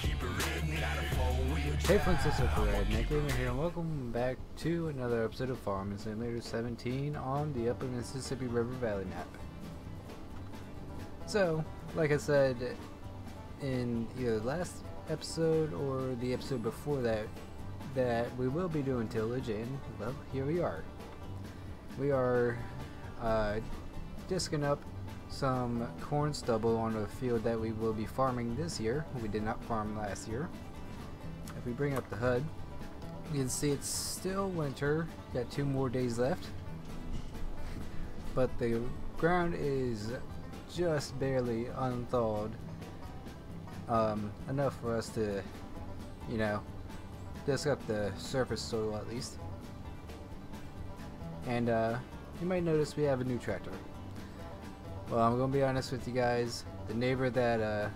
Hey friends, it's Keep It Redneck here, and welcome back to another episode of Farming Simulator 17 on the Upper Mississippi River Valley map. So, like I said in either the last episode or the episode before that, that we will be doing tillage, and well, here we are. We are disking up some corn stubble on a field that we will be farming this year. We did not farm last year. If we bring up the HUD, you can see it's still winter. Got 2 more days left, but the ground is just barely unthawed enough for us to, you know, disc up the surface soil at least. And you might notice we have a new tractor. Well, I'm gonna be honest with you guys. The neighbor that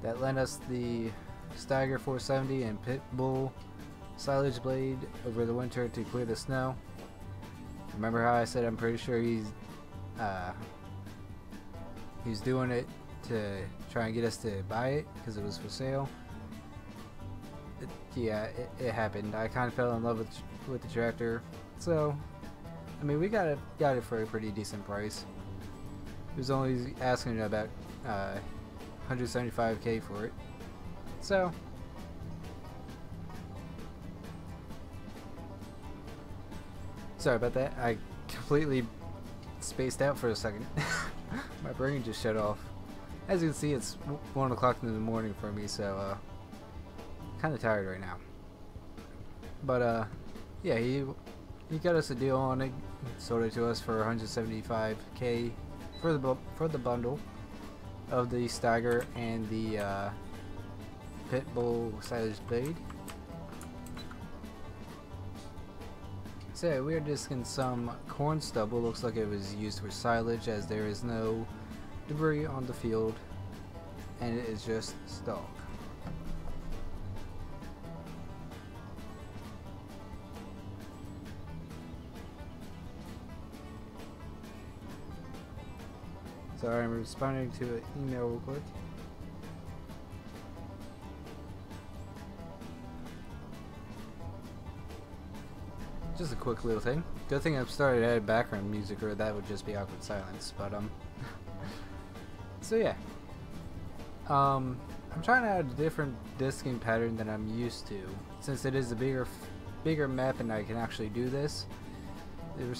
that lent us the Steiger 470 and Pitbull silage blade over the winter to clear the snow. Remember how I said I'm pretty sure he's doing it to try and get us to buy it because it was for sale. It happened. I kind of fell in love with the tractor, so I mean we got it for a pretty decent price. He was only asking about 175K for it. So sorry about that. I completely spaced out for a second. My brain just shut off. As you can see, it's 1 o'clock in the morning for me, so kind of tired right now. But yeah, he got us a deal on it. Sold it to us for 175K for the bundle of the Steiger and the Pitbull silage blade. So we are disking some corn stubble. Looks like it was used for silage, as there is no debris on the field and it is just stalk. Sorry, I'm responding to an email real quick. Just a quick little thing. Good thing I've started adding background music, or that would just be awkward silence. But so yeah, I'm trying to add a different disking pattern than I'm used to, since it is a bigger map and I can actually do this. We're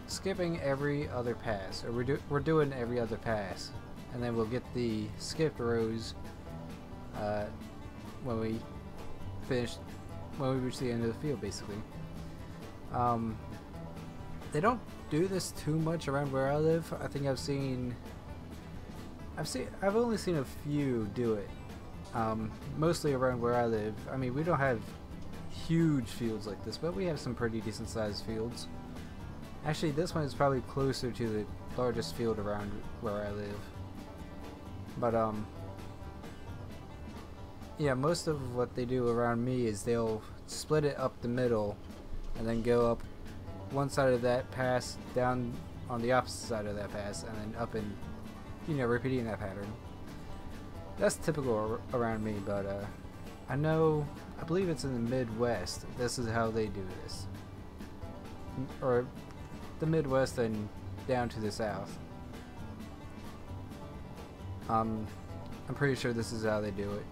skipping every other pass, or we're doing every other pass, and then we'll get the skipped rows when we reach the end of the field, basically. They don't do this too much around where I live. I think I've only seen a few do it. Mostly around where I live. I mean, we don't have huge fields like this, but we have some pretty decent sized fields. Actually, this one is probably closer to the largest field around where I live. But yeah, most of what they do around me is they'll split it up the middle and then go up one side of that pass, down on the opposite side of that pass, and then up and, you know, repeating that pattern. That's typical around me, but I believe it's in the Midwest, this is how they do this. Or the Midwest and down to the South. I'm pretty sure this is how they do it.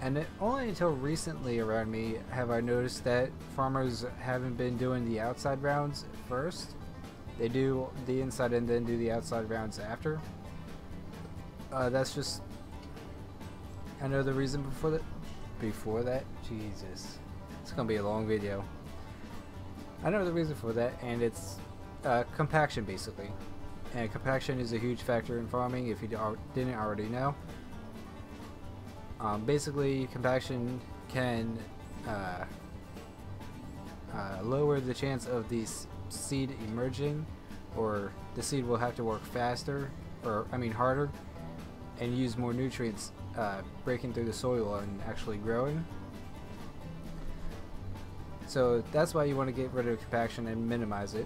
And only until recently around me have I noticed that farmers haven't been doing the outside rounds first. They do the inside and then do the outside rounds after. That's just, I know the reason before that. Jesus, it's gonna be a long video. I know the reason for that, and it's compaction, basically. And compaction is a huge factor in farming, if you didn't already know. Basically, compaction can lower the chance of the seed emerging, or the seed will have to work faster, or I mean harder, and use more nutrients breaking through the soil and actually growing. So that's why you want to get rid of compaction and minimize it.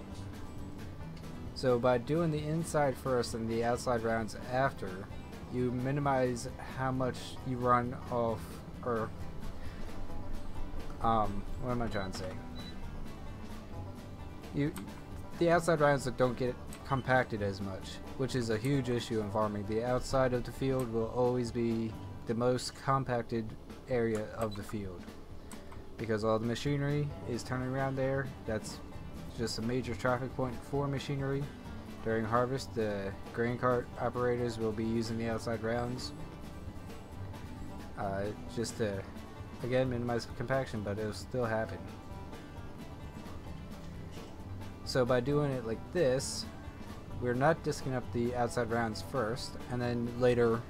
So by doing the inside first and the outside rounds after, you minimize how much you run off, or what am I trying to say? The outside rounds don't get compacted as much, which is a huge issue in farming. The outside of the field will always be the most compacted area of the field because all the machinery is turning around there. That's just a major traffic point for machinery. During harvest, the grain cart operators will be using the outside rounds just to, again, minimize compaction, but it'll still happen. So by doing it like this, we're not disking up the outside rounds first, and then later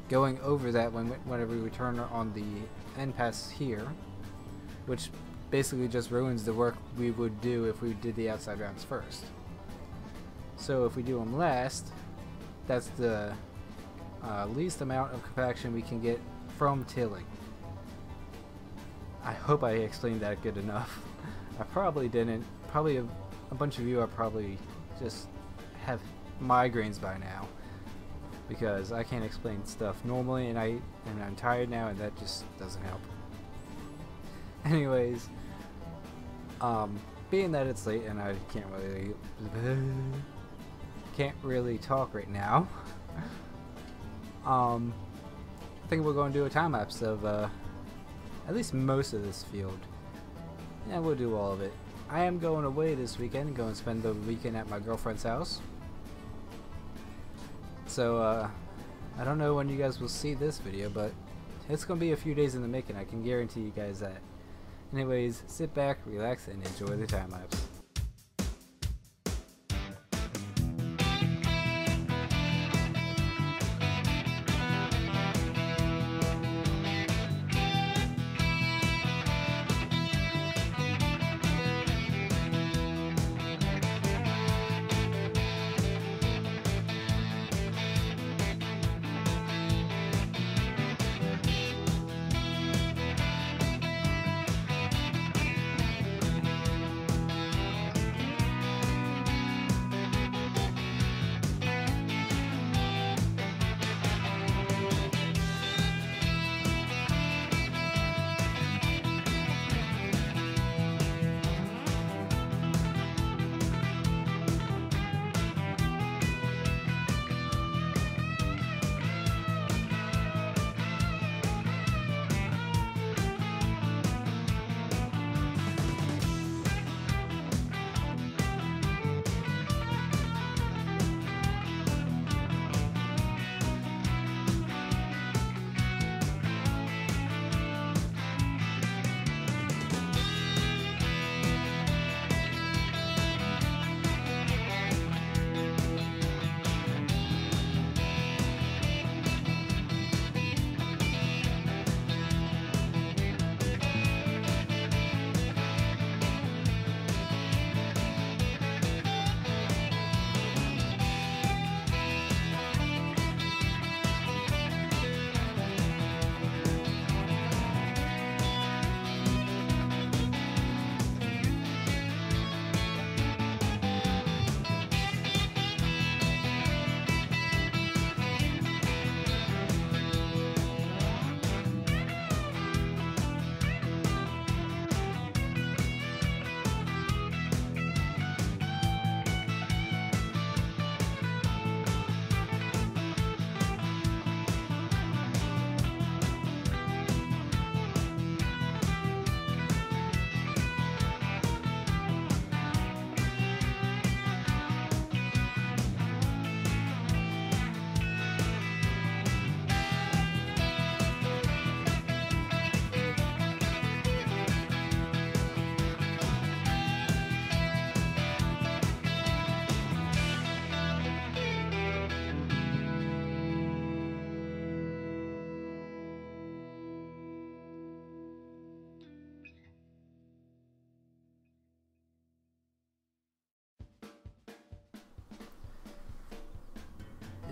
going over that whenever we turn on the end pass here, which basically just ruins the work we would do if we did the outside rounds first. So if we do them last, that's the least amount of compaction we can get from tilling. I hope I explained that good enough. I probably didn't. Probably a bunch of you are probably just have migraines by now because I can't explain stuff normally, and I'm tired now, and that just doesn't help. Anyways, being that it's late and I can't really talk right now, I think we're going to do a time lapse of at least most of this field. Yeah, we'll do all of it. I am going away this weekend, going to spend the weekend at my girlfriend's house. So I don't know when you guys will see this video, but it's going to be a few days in the making, I can guarantee you guys that. Anyways, sit back, relax, and enjoy the time lapse.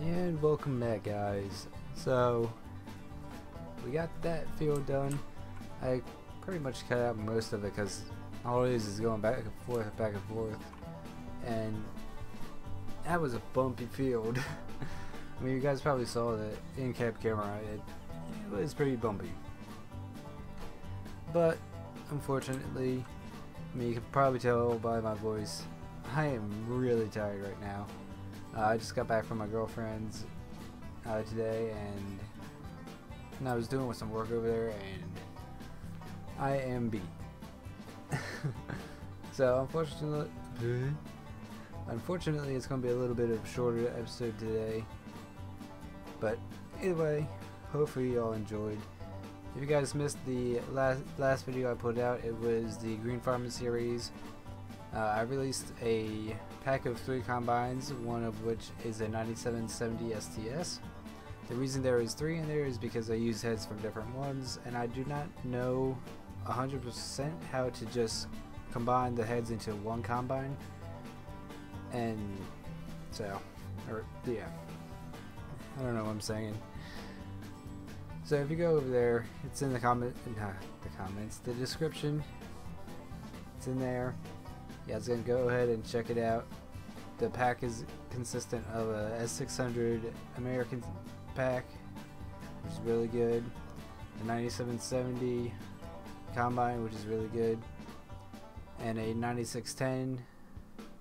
And welcome back, guys. So we got that field done. I pretty much cut out most of it because all it is going back and forth, and that was a bumpy field. I mean, you guys probably saw the in-cab camera. It was pretty bumpy. But, unfortunately, I mean, you can probably tell by my voice, I am really tired right now. I just got back from my girlfriend's today, and I was doing some work over there, and I am beat. So, unfortunately, it's going to be a little bit of a shorter episode today. But either way, hopefully y'all enjoyed. If you guys missed the last video I put out, it was the Green Farming series. I released a pack of 3 combines, one of which is a 9770 STS. The reason there is 3 in there is because I use heads from different ones, and I do not know 100% how to just combine the heads into one combine. And so, yeah, I don't know what I'm saying. So if you go over there, it's in the the description. It's in there. You guys can go ahead and check it out. The pack is consistent of a S600 American pack, which is really good. A 9770 combine, which is really good, and a 9610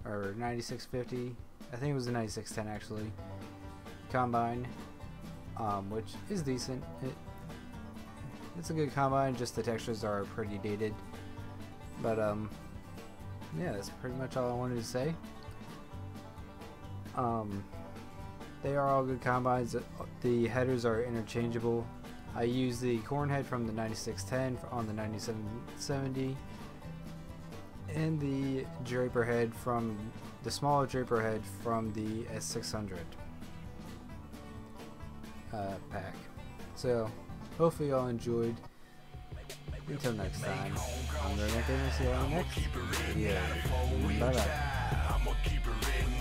or 9650. I think it was a 9610 actually. Combine, which is decent. It's a good combine, just the textures are pretty dated. But yeah, that's pretty much all I wanted to say. They are all good combines. The headers are interchangeable. I use the corn head from the 9610 on the 9770, and the draper head from the smaller draper head from the S600 pack. So hopefully y'all enjoyed. Until next time, I'm Redneck, and I'll see you on the next video. Bye bye.